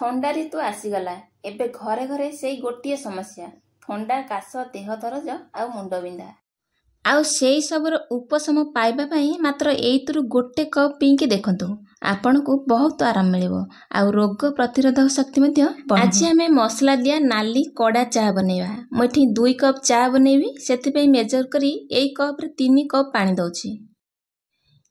थंडा ऋतु आसीगला एबे घरे घरे सेई गोटिए समस्या थंडा काश देह दरज आ मुंड बिंधा आउ सेई सबर उपशम पाइबा पई मात्र एइतरु गोटे कप पीके देखंतु आपनको बहुत आराम मिलिबो आ रोग प्रतिरोधक शक्ति मध्ये बढ़िबो। आज हमें मसला दिया नाली कड़ा चा बनेबा। मोठी 2 कप चा बनेबी सेति पई मेजर करी एई कप रे 3 कप पानी दउची।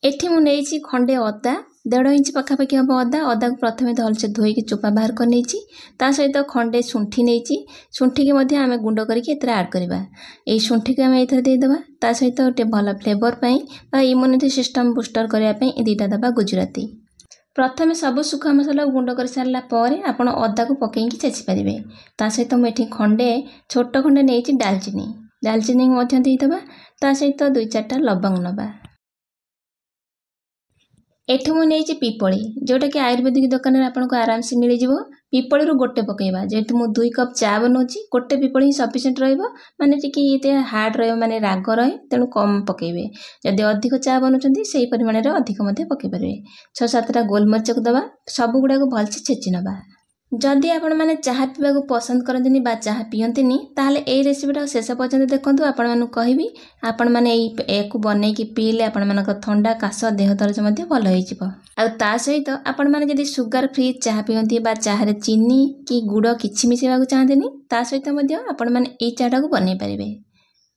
एठी मु नेइची खंडे अदा 1.5 इंच पाखापाखि हम अदा को प्रथमे भलसे धोईकी चोपा बाहर कर नेइची। ता सहित खंडे शुंठी नेइची। शुंठी के मध्ये आमे गुंड करके एतरे ऐड करबा। एई शुंठी के आमे एथरे दे देबा। ता सहित ओटे भल फ्लेवर पई बा इम्यूनिटी सिस्टम बूस्टर करिया पई ए दीटा दबा गुजराती। प्रथमे सब सुखा मसला गुंड कर सारला परे आपण अदा को पकेइकी छेची परिबे। ता सहित मु एठी खंडे छोट खंडे नेइची दालचीनी मध्ये दे देबा। ता सहित 2-4टा लवंग नबा। एठु मु नेइची पीपली जोटा कि आयुर्वेदिक दुकान रे आपन को आराम से मिलि जिवो। पीपली रु गोटे पकेइबा जेतु मु 2 कप चा बनौची गोटे पीपली ही सफिशिएंट रहइबो। माने टिकी एते हार्ड रहइबो माने राग रहे तेनु कम पकेइबे। जदि अधिक चा बनउचंती सेही परिमाण रे अधिक मध्ये पकेइ परिबे। 6-7टा गोलमरिच को दबा सब गुडा को भलसे छेची नबा। जदि आपण माने चाहा पीबा को पसंद करंतिनी बा चाहा पियंतिनी ताले एई रेसिपीटा शेष पर्यंत देखंतु। आपण मानु कहिबी आपण माने एku बनै की पीले आपण मानक ठंडा काश देह दरज मध्ये भल होई जिवो। आ ता सहित आपण माने जदि शुगर फ्री चाहा पियंती बा चाहा रे चीनी की गुड़ किछि मिसेबा को चाहंतिनी ता सहित मध्ये आपण माने एई चाटा को बनै परिबे।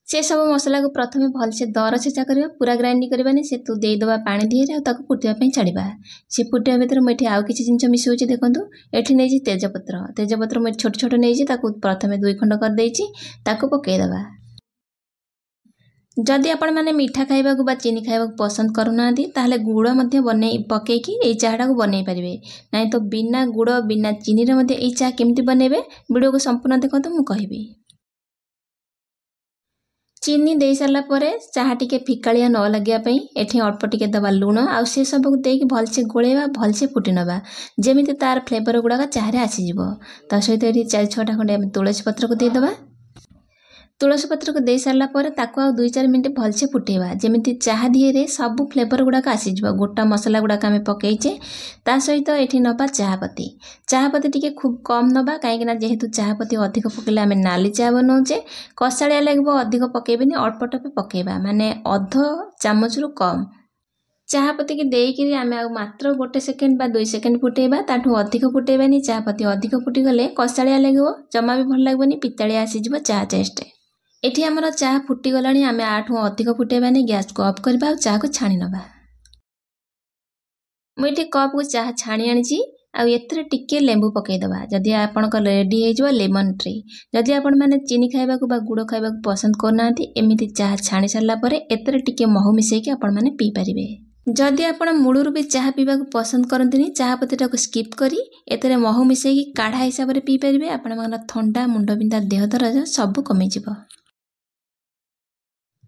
से सब मसला को प्रथमे भलसे दर छेचा करिबा पूरा ग्राइंड करबानी से तू देई दबा पानी दिए ताको फुटिया पई छाड़ीबा। से फुटिया भीतर मेठी आउ किछि जिंस मिसौची देखंतु। एठी नेजी तेजपत्र मे छोट छोट नेजी ताको प्रथमे 2 खंड कर देइची ताको पकेइ दबा। जदि आपण माने मीठा खाइबा को बा चीनी खाइबा को पसंद करूनांती ताहले गुड़ मध्ये बनै पकेइकी एई चाटा को बनै परिबे। नै तो बिना गुड़ बिना चीनी रे मध्ये एई चा केमति बनेबे वीडियो को संपूर्ण देखंतु मु कहिबी। चीनी दे सारला परे चाहा टिके फिकालिया न लगिया पई एठी अल्प टिके दबा लूण आ से सब को देकी भलसे गोळेबा भलसे फुटी नबा जेमिति तार फ्लेवर गुडा का चाहा रे आसी जिवो। ता सहित एठी 4-6टा खंडे हम तुलसी पत्र को दे दबा। तुलसी पत्र को दे सारला परे ताको आ 2-4 मिनिट भलसे फुटेबा जेमिति चाहा दिए रे सब फ्लेवर गुडा का आसी जिवो। गोटा मसला गुडा का हमें पकेइचे। ता सहित एठी नबा चाहपत्ती टिके खूब कम नबा काहेकि ना जेहेतु चाहपत्ती अधिक पकेले हमें नाली चा बनौचे कसाळिया लागबो अधिक पकेबेनी अल्प टपे पकेबा माने अध चामच रु कम। चाहपत्ती के देइकरी आमे आ मात्र 1 सेकेंड बा 2 सेकेंड फुटेबा ताठू अधिक फुटेबानी। चाहपत्ती अधिक फुटी गले कसाळिया लागबो जमा भी भल लागबोनी पिताळिया आसी जिवो चा टेस्ट। एठी हमर चाह फुटी गलानी आमे आठू अधिक फुटेबानी गैस को ऑफ करबा आ चाह को छाणी नबा। मु एठी कप को चाह छाणी आनिची आ एथरे टिके लेंबू पकेइ दबा। जदि आपण को रेडी हे जिवो लेमन ट्री। जदि आपण माने चीनी खाइबा को बा गुड़ खाइबा को पसंद करनांती एमिति चाह छाणी सारला परे एथरे टिके महू मिसेई कि आपण माने पी परिबे। जदि आपण मुळुरु भी चाह पीबा को पसंद करंतिनी चाह पत्तीटा को स्किप करी एथरे महू मिसेई कि काढ़ा हिसाब रे पी परिबे। आपण मन ठंडा मुंड बिंधा देह दरज सब कमी जिवो।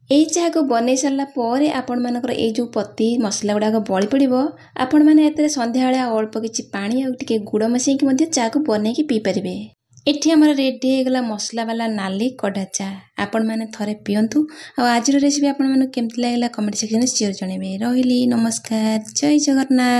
एई चाह को बनै सारला परे आपण मानकर एई जो पत्ती मसला गुडा को बळी पड़िबो आपण माने एतरे संध्या बेला अल्प किछि पानी आ टिके गुड़ मिसेई कि मध्ये चाह को बनै कि पी परिबे। एठी हमर रेडी हे गला मसला वाला नाली कड़ा चा। आपण माने थरे पियंतु आ आज रो रेसिपी आपण माने केमति लागला कमेंट सेक्शन में शेयर जणेबे। रहिली नमस्कार जय जगन्नाथ।